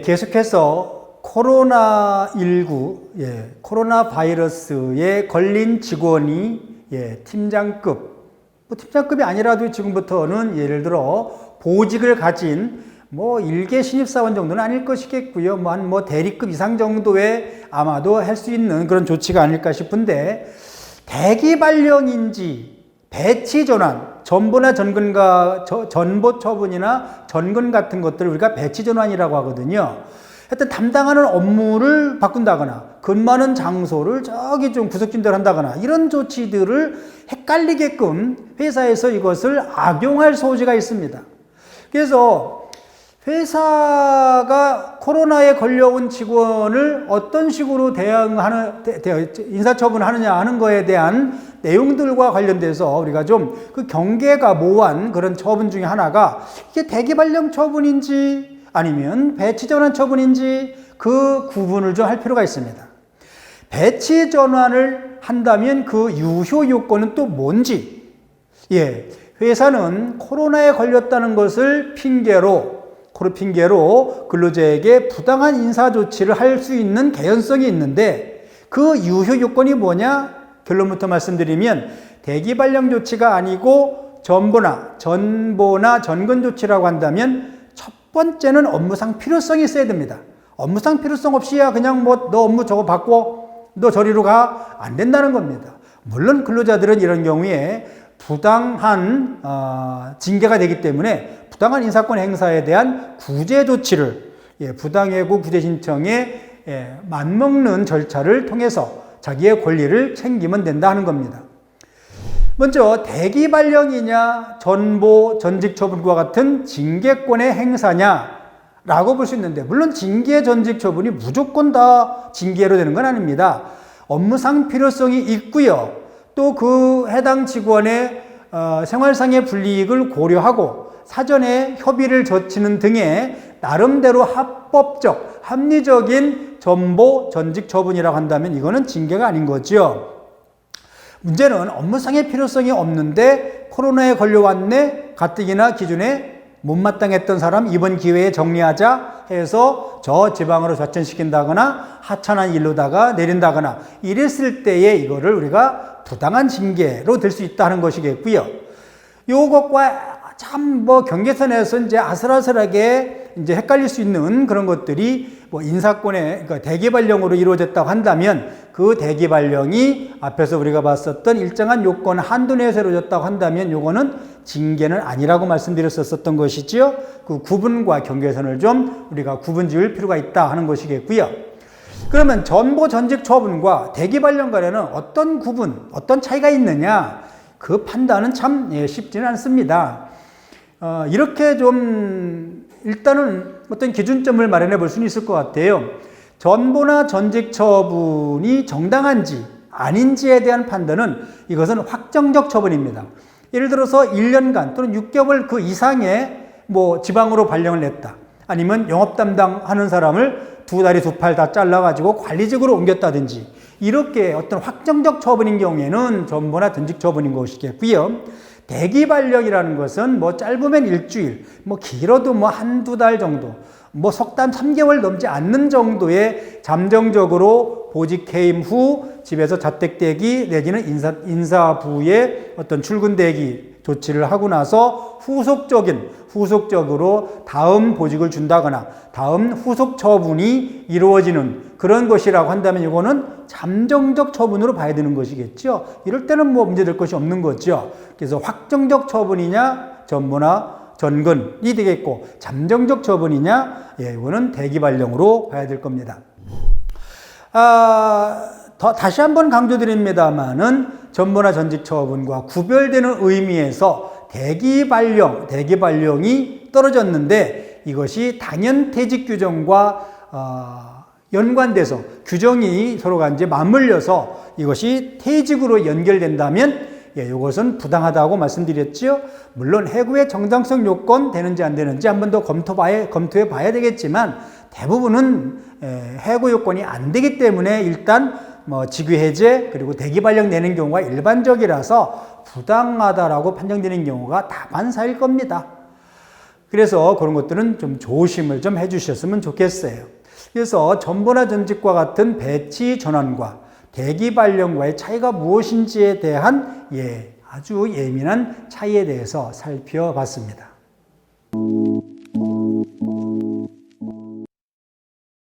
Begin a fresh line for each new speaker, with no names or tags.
계속해서 코로나19, 코로나 바이러스에 걸린 직원이 팀장급, 팀장급이 아니라도 지금부터는 예를 들어 보직을 가진 일개 신입사원 정도는 아닐 것이겠고요. 한 대리급 이상 정도의 아마도 할 수 있는 그런 조치가 아닐까 싶은데, 대기 발령인지 배치 전환, 전보나 전보 처분이나 전근 같은 것들을 우리가 배치 전환이라고 하거든요. 하여튼 담당하는 업무를 바꾼다거나 근무하는 장소를 저기 좀 구석진대로 한다거나 이런 조치들을 헷갈리게끔 회사에서 이것을 악용할 소지가 있습니다. 그래서 회사가 코로나에 걸려온 직원을 어떤 식으로 인사처분하느냐 하는 거에 대한 내용들과 관련돼서 우리가 좀 그 경계가 모호한 그런 처분 중에 하나가 이게 대기 발령 처분인지 아니면 배치 전환 처분인지 그 구분을 좀 할 필요가 있습니다. 배치 전환을 한다면 그 유효 요건은 또 뭔지, 회사는 코로나에 걸렸다는 것을 핑계로 근로자에게 부당한 인사 조치를 할 수 있는 개연성이 있는데, 그 유효 요건이 뭐냐? 결론부터 말씀드리면 대기 발령 조치가 아니고 전보나 전근 조치라고 한다면 첫 번째는 업무상 필요성이 있어야 됩니다. 업무상 필요성 없이야 그냥 너 업무 저거 바꿔, 너 저리로 가, 안 된다는 겁니다. 물론 근로자들은 이런 경우에 부당한 징계가 되기 때문에 부당한 인사권 행사에 대한 구제 조치를, 부당해고 구제 신청에 맞먹는 절차를 통해서 자기의 권리를 챙기면 된다 하는 겁니다. 먼저 대기 발령이냐 전보 전직 처분과 같은 징계권의 행사냐 라고 볼 수 있는데, 물론 징계 전직 처분이 무조건 다 징계로 되는 건 아닙니다. 업무상 필요성이 있고요. 또 그 해당 직원의 생활상의 불이익을 고려하고 사전에 협의를 거치는 등의 나름대로 합법적, 합리적인 전보 전직 처분이라고 한다면 이거는 징계가 아닌 거죠. 문제는 업무상의 필요성이 없는데 코로나에 걸려왔네, 가뜩이나 기준에 못마땅했던 사람 이번 기회에 정리하자 해서 저 지방으로 좌천시킨다거나 하찮은 일로다가 내린다거나 이랬을 때에 이거를 우리가 부당한 징계로 될 수 있다는 것이겠고요. 요것과 참 경계선에서 이제 아슬아슬하게 이제 헷갈릴 수 있는 그런 것들이 인사권의 그러니까 대기 발령으로 이루어졌다고 한다면, 그 대기 발령이 앞에서 우리가 봤었던 일정한 요건 한도 내에서 이루어졌다고 한다면 요거는 징계는 아니라고 말씀드렸었던 것이지요. 그 구분과 경계선을 좀 우리가 구분 지을 필요가 있다 하는 것이겠고요. 그러면 전보 전직 처분과 대기 발령 간에는 어떤 구분, 어떤 차이가 있느냐, 그 판단은 참 쉽지는 않습니다. 이렇게 좀 일단은 어떤 기준점을 마련해 볼 수는 있을 것 같아요. 전보나 전직 처분이 정당한지 아닌지에 대한 판단은 이것은 확정적 처분입니다. 예를 들어서 1년간 또는 6개월 그 이상의 지방으로 발령을 냈다. 아니면 영업 담당하는 사람을 2다리 2팔 다 잘라가지고 관리직으로 옮겼다든지, 이렇게 어떤 확정적 처분인 경우에는 전보나 전직 처분인 것이겠고요. 대기 발령이라는 것은 짧으면 일주일, 길어도 한두 달 정도, 석달 3개월 넘지 않는 정도의 잠정적으로 보직 해임 후 집에서 자택대기 내지는 인사부의 어떤 출근 대기 조치를 하고 나서 후속적으로 다음 보직을 준다거나 다음 후속 처분이 이루어지는 그런 것이라고 한다면 이거는 잠정적 처분으로 봐야 되는 것이겠죠. 이럴 때는 문제될 것이 없는 거죠. 그래서 확정적 처분이냐 전보나 전근이 되겠고, 잠정적 처분이냐, 이거는 대기 발령으로 봐야 될 겁니다. 다시 한번 강조드립니다만은 전보나 전직 처분과 구별되는 의미에서 대기 발령이 떨어졌는데, 이것이 당연퇴직 규정과 연관돼서 규정이 서로가 이제 맞물려서 이것이 퇴직으로 연결된다면 이것은 부당하다고 말씀드렸죠. 물론 해고의 정당성 요건 되는지 안 되는지 한 번 더 검토해 봐야 되겠지만, 대부분은 해고 요건이 안 되기 때문에 일단 직위해제 그리고 대기 발령 내는 경우가 일반적이라서 부당하다라고 판정되는 경우가 다반사일 겁니다. 그래서 그런 것들은 좀 조심을 좀 해주셨으면 좋겠어요. 그래서 전보나 전직과 같은 배치 전환과 대기 발령과의 차이가 무엇인지에 대한 아주 예민한 차이에 대해서 살펴봤습니다.